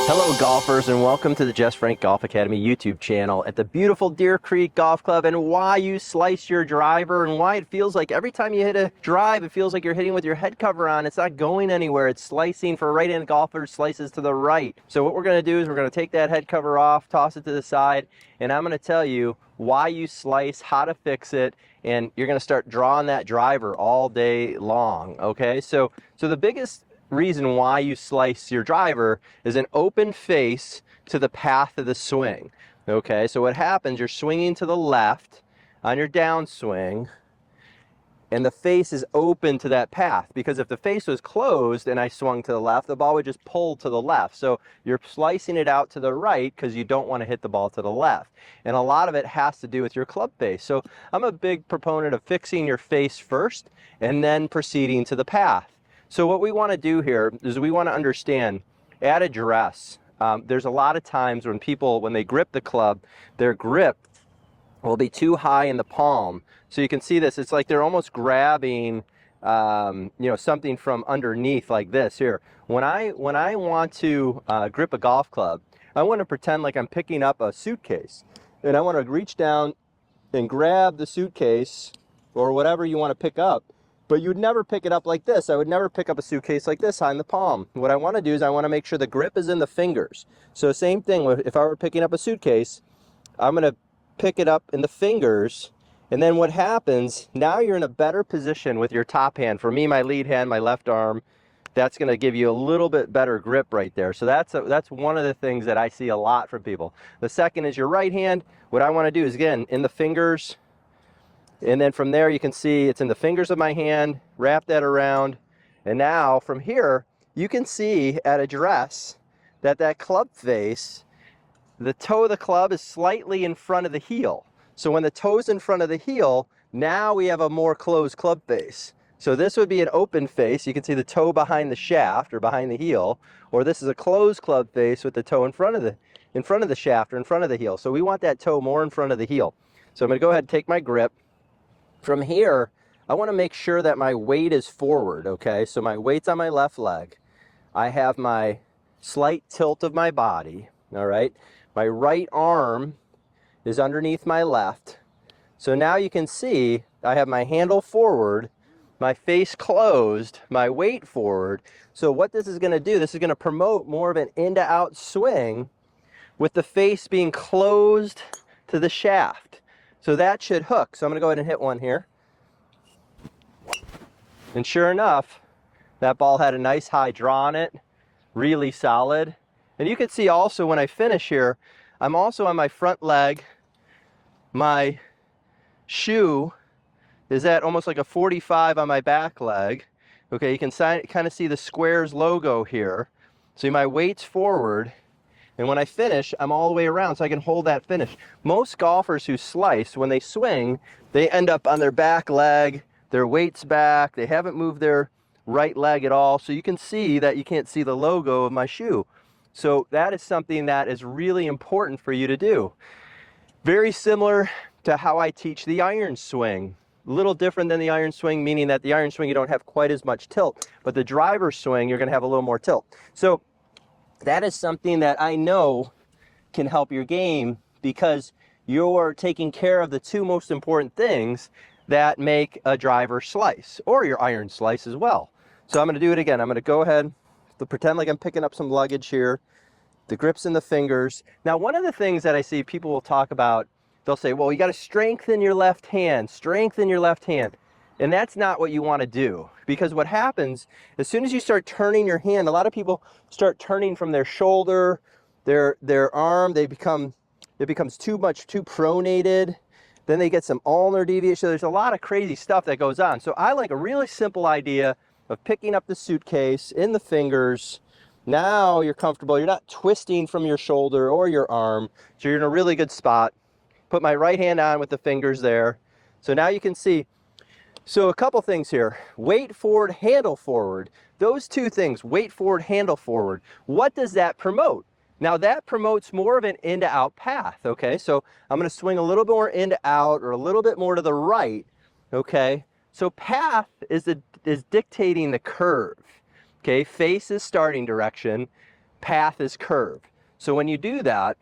Hello golfers, and welcome to the Jess Frank Golf Academy YouTube channel at the beautiful Deer Creek Golf Club, and why you slice your driver and why it feels like every time you hit a drive it feels like you're hitting with your head cover on. It's not going anywhere. It's slicing. For right-handed golfers, slices to the right. So what we're going to do is we're going to take that head cover off, toss it to the side, and I'm going to tell you why you slice, how to fix it, and you're going to start drawing that driver all day long. Okay, so the biggest reason why you slice your driver is an open face to the path of the swing. Okay, so what happens, you're swinging to the left on your downswing and the face is open to that path, because if the face was closed and I swung to the left, the ball would just pull to the left. So you're slicing it out to the right because you don't want to hit the ball to the left, and a lot of it has to do with your club face. So I'm a big proponent of fixing your face first and then proceeding to the path. So what we want to do here is we want to understand at address. There's a lot of times when people, when they grip the club, their grip will be too high in the palm. So you can see this, it's like they're almost grabbing something from underneath like this here. When I want to grip a golf club, I want to pretend like I'm picking up a suitcase, and I want to reach down and grab the suitcase or whatever you want to pick up. But you'd never pick it up like this. I would never pick up a suitcase like this high in the palm. What I want to do is I want to make sure the grip is in the fingers. So same thing, if I were picking up a suitcase, I'm going to pick it up in the fingers. And then what happens, now you're in a better position with your top hand. For me, my lead hand, my left arm, that's going to give you a little bit better grip right there. So that's one of the things that I see a lot from people. The second is your right hand. What I want to do is, again, in the fingers. And then from there you can see it's in the fingers of my hand, wrap that around, and now from here you can see at address that club face, the toe of the club is slightly in front of the heel. So when the toe's in front of the heel, now we have a more closed club face. So this would be an open face. You can see the toe behind the shaft or behind the heel, or this is a closed club face with the toe in front of the shaft or in front of the heel. So we want that toe more in front of the heel. So I'm going to go ahead and take my grip. From here, I want to make sure that my weight is forward, okay? So my weight's on my left leg. I have my slight tilt of my body, all right? My right arm is underneath my left. So now you can see I have my handle forward, my face closed, my weight forward. So what this is going to do, this is going to promote more of an in-to-out swing with the face being closed to the shaft. So that should hook. So I'm going to go ahead and hit one here. And sure enough, that ball had a nice high draw on it, really solid. And you can see also when I finish here, I'm also on my front leg. My shoe is at almost like a 45 on my back leg. Okay, you can kind of see the Sqairz logo here. So my weight's forward. And when I finish, I'm all the way around so I can hold that finish. Most golfers who slice, when they swing, they end up on their back leg, their weight's back, they haven't moved their right leg at all. So you can see that you can't see the logo of my shoe. So that is something that is really important for you to do. Very similar to how I teach the iron swing. A little different than the iron swing, meaning that the iron swing you don't have quite as much tilt, but the driver swing you're going to have a little more tilt. So that is something that I know can help your game, because you're taking care of the two most important things that make a driver slice, or your iron slice as well. So I'm going to do it again. I'm going to go ahead to pretend like I'm picking up some luggage here. The grip's in the fingers. Now, one of the things that I see people will talk about, they'll say, well, you got to strengthen your left hand, strengthen your left hand. And that's not what you want to do, because what happens, as soon as you start turning your hand, a lot of people start turning from their shoulder, their arm, it becomes too pronated. Then they get some ulnar deviation. So there's a lot of crazy stuff that goes on. So I like a really simple idea of picking up the suitcase in the fingers. Now you're comfortable. You're not twisting from your shoulder or your arm. So you're in a really good spot. Put my right hand on with the fingers there. So now you can see. So a couple things here. Weight forward, handle forward. Those two things, weight forward, handle forward. What does that promote? Now that promotes more of an in to out path, okay? So I'm going to swing a little bit more in to out, or a little bit more to the right, okay? So path is dictating the curve, okay? Face is starting direction. path is curved. So when you do that,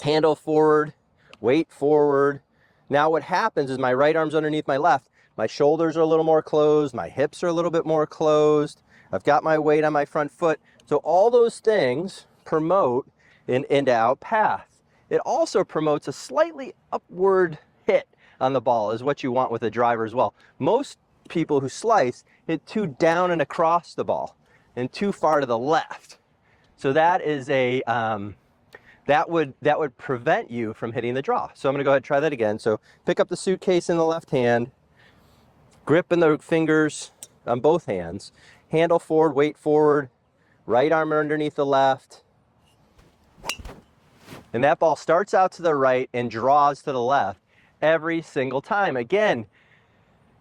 handle forward, weight forward. Now what happens is my right arm's underneath my left. My shoulders are a little more closed. My hips are a little bit more closed. I've got my weight on my front foot. So all those things promote an in to out path. It also promotes a slightly upward hit on the ball is what you want with a driver as well. Most people who slice hit too down and across the ball and too far to the left. So that is a, that would prevent you from hitting the draw. So I'm gonna go ahead and try that again. So pick up the suitcase in the left hand, grip in the fingers on both hands, handle forward, weight forward, right arm underneath the left. And that ball starts out to the right and draws to the left every single time. Again,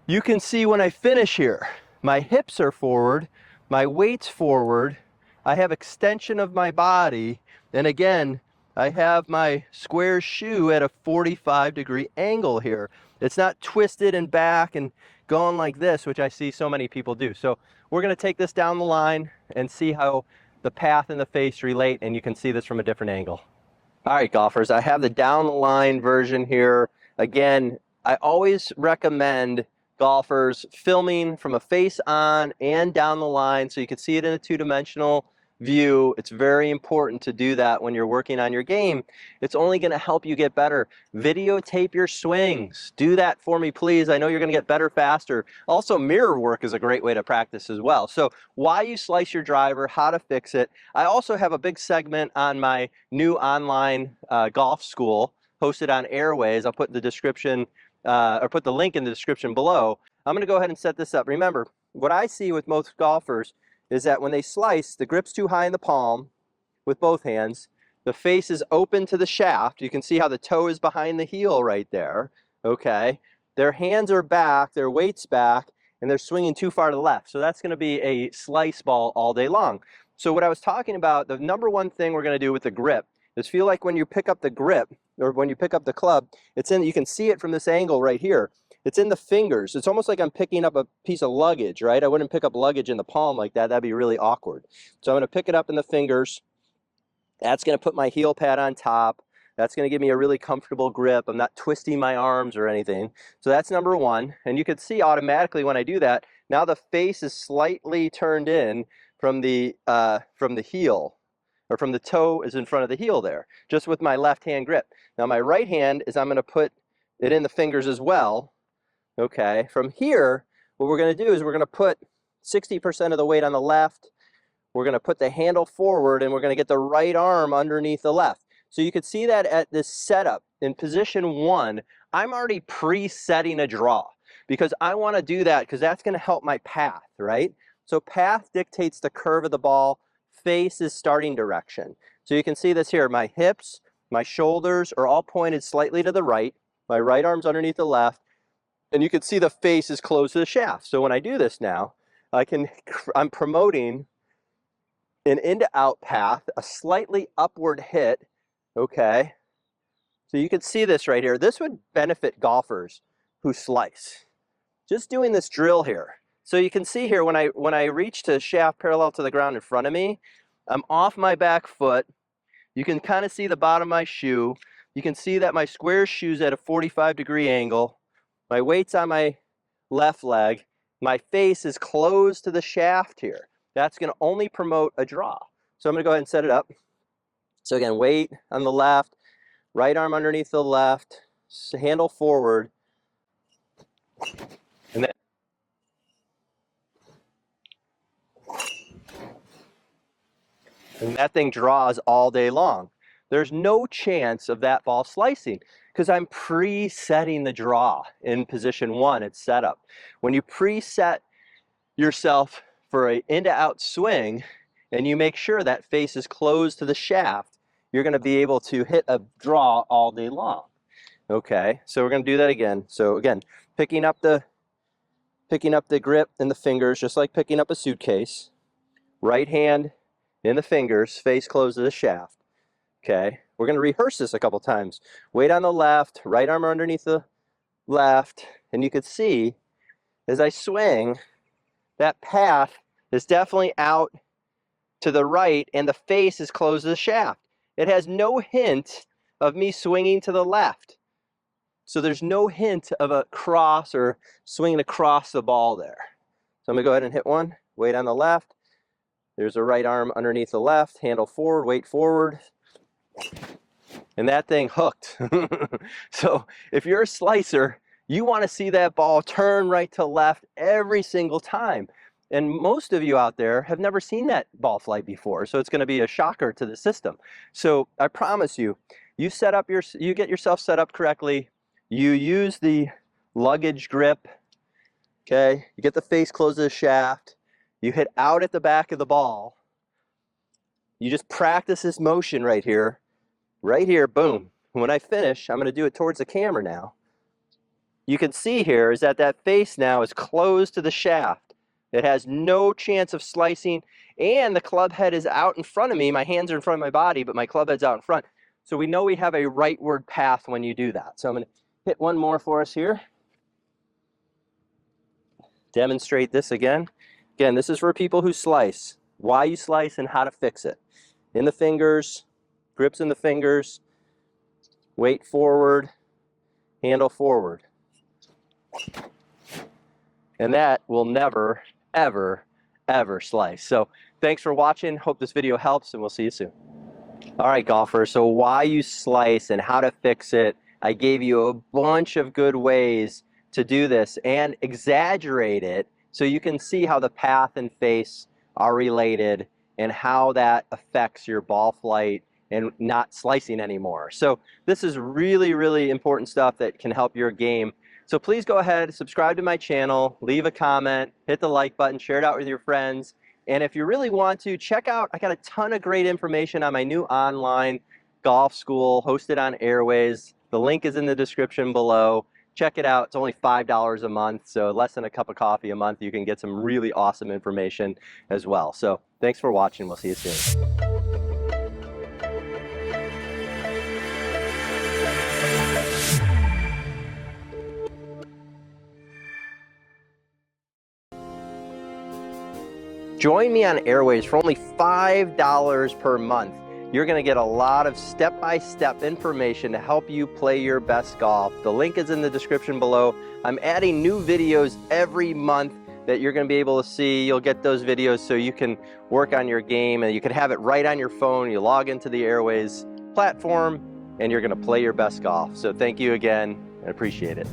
you can see when I finish here, my hips are forward, my weight's forward, I have extension of my body, and again, I have my Sqairz shoe at a 45-degree angle here. It's not twisted and back and going like this, which I see so many people do. So we're gonna take this down the line and see how the path and the face relate, and you can see this from a different angle. All right, golfers, I have the down the line version here. Again, I always recommend golfers filming from a face on and down the line so you can see it in a two-dimensional view. It's very important to do that when you're working on your game. It's only going to help you get better. Videotape your swings. Do that for me, please. I know you're going to get better faster. Also, mirror work is a great way to practice as well. So why you slice your driver, how to fix it. I also have a big segment on my new online golf school hosted on Airways. I'll put the description or put the link in the description below. I'm going to go ahead and set this up. Remember, what I see with most golfers is that when they slice, the grip's too high in the palm with both hands. The face is open to the shaft. You can see how the toe is behind the heel right there. Okay. Their hands are back, their weight's back, and they're swinging too far to the left. So that's going to be a slice ball all day long. So what I was talking about, the number one thing we're going to do with the grip is feel like when you pick up the grip, or when you pick up the club, it's in, you can see it from this angle right here. It's in the fingers. It's almost like I'm picking up a piece of luggage, right? I wouldn't pick up luggage in the palm like that. That'd be really awkward. So I'm going to pick it up in the fingers. That's going to put my heel pad on top. That's going to give me a really comfortable grip. I'm not twisting my arms or anything. So that's number one. And you can see automatically when I do that, now the face is slightly turned in from the heel, or from the toe is in front of the heel there, just with my left hand grip. Now my right hand is, I'm going to put it in the fingers as well. Okay, from here, what we're going to do is we're going to put 60% of the weight on the left. We're going to put the handle forward, and we're going to get the right arm underneath the left. So you can see that at this setup in position one, I'm already pre-setting a draw because I want to do that because that's going to help my path, right? So path dictates the curve of the ball. Face is starting direction. So you can see this here. My hips, my shoulders are all pointed slightly to the right. My right arm's underneath the left. And you can see the face is close to the shaft. So when I do this now, I'm promoting an in to out path, a slightly upward hit, okay? So you can see this right here. This would benefit golfers who slice. Just doing this drill here. So you can see here when I reach to shaft parallel to the ground in front of me, I'm off my back foot. You can kind of see the bottom of my shoe. You can see that my Sqairz shoe's at a 45-degree angle. My weight's on my left leg. My face is closed to the shaft here. That's going to only promote a draw. So I'm going to go ahead and set it up. So again, weight on the left, right arm underneath the left, handle forward. And then that thing draws all day long. There's no chance of that ball slicing because I'm pre-setting the draw in position one. It's set up. When you preset yourself for an in to out swing and you make sure that face is closed to the shaft, you're going to be able to hit a draw all day long. Okay, so we're going to do that again. So again, picking up the grip in the fingers, just like picking up a suitcase. Right hand in the fingers, face closed to the shaft. Okay, we're going to rehearse this a couple times. Weight on the left, right arm underneath the left, and you can see as I swing, that path is definitely out to the right, and the face is closed to the shaft. It has no hint of me swinging to the left. So there's no hint of a cross or swinging across the ball there. So I'm gonna go ahead and hit one, weight on the left. There's a right arm underneath the left, handle forward, weight forward. And that thing hooked. So if you're a slicer, you wanna see that ball turn right to left every single time. And most of you out there have never seen that ball flight before, so it's gonna be a shocker to the system. So I promise you, you get yourself set up correctly, you use the luggage grip, okay? You get the face close to the shaft, you hit out at the back of the ball, you just practice this motion right here, boom. When I finish, I'm gonna do it towards the camera now. You can see here is that that face now is closed to the shaft. It has no chance of slicing, and the club head is out in front of me. My hands are in front of my body, but my club head's out in front. So we know we have a rightward path when you do that. So I'm gonna hit one more for us here. Demonstrate this again. Again, this is for people who slice. Why you slice and how to fix it. In the fingers, grips in the fingers, weight forward, handle forward. And that will never, ever, ever slice. So thanks for watching. Hope this video helps, and we'll see you soon. All right, golfers, so why you slice and how to fix it. I gave you a bunch of good ways to do this and exaggerate it so you can see how the path and face are related and how that affects your ball flight and not slicing anymore. So this is really, really important stuff that can help your game. So please go ahead, subscribe to my channel, leave a comment, hit the like button, share it out with your friends. And if you really want to, check out, I got a ton of great information on my new online golf school hosted on Airways. The link is in the description below. Check it out. It's only $5 a month, so less than a cup of coffee a month. You can get some really awesome information as well. So thanks for watching. We'll see you soon. Join me on Airways for only $5 per month. You're going to get a lot of step-by-step information to help you play your best golf. The link is in the description below. I'm adding new videos every month that you're going to be able to see. You'll get those videos so you can work on your game, and you can have it right on your phone. You log into the Airways platform and you're going to play your best golf. So thank you again. I appreciate it.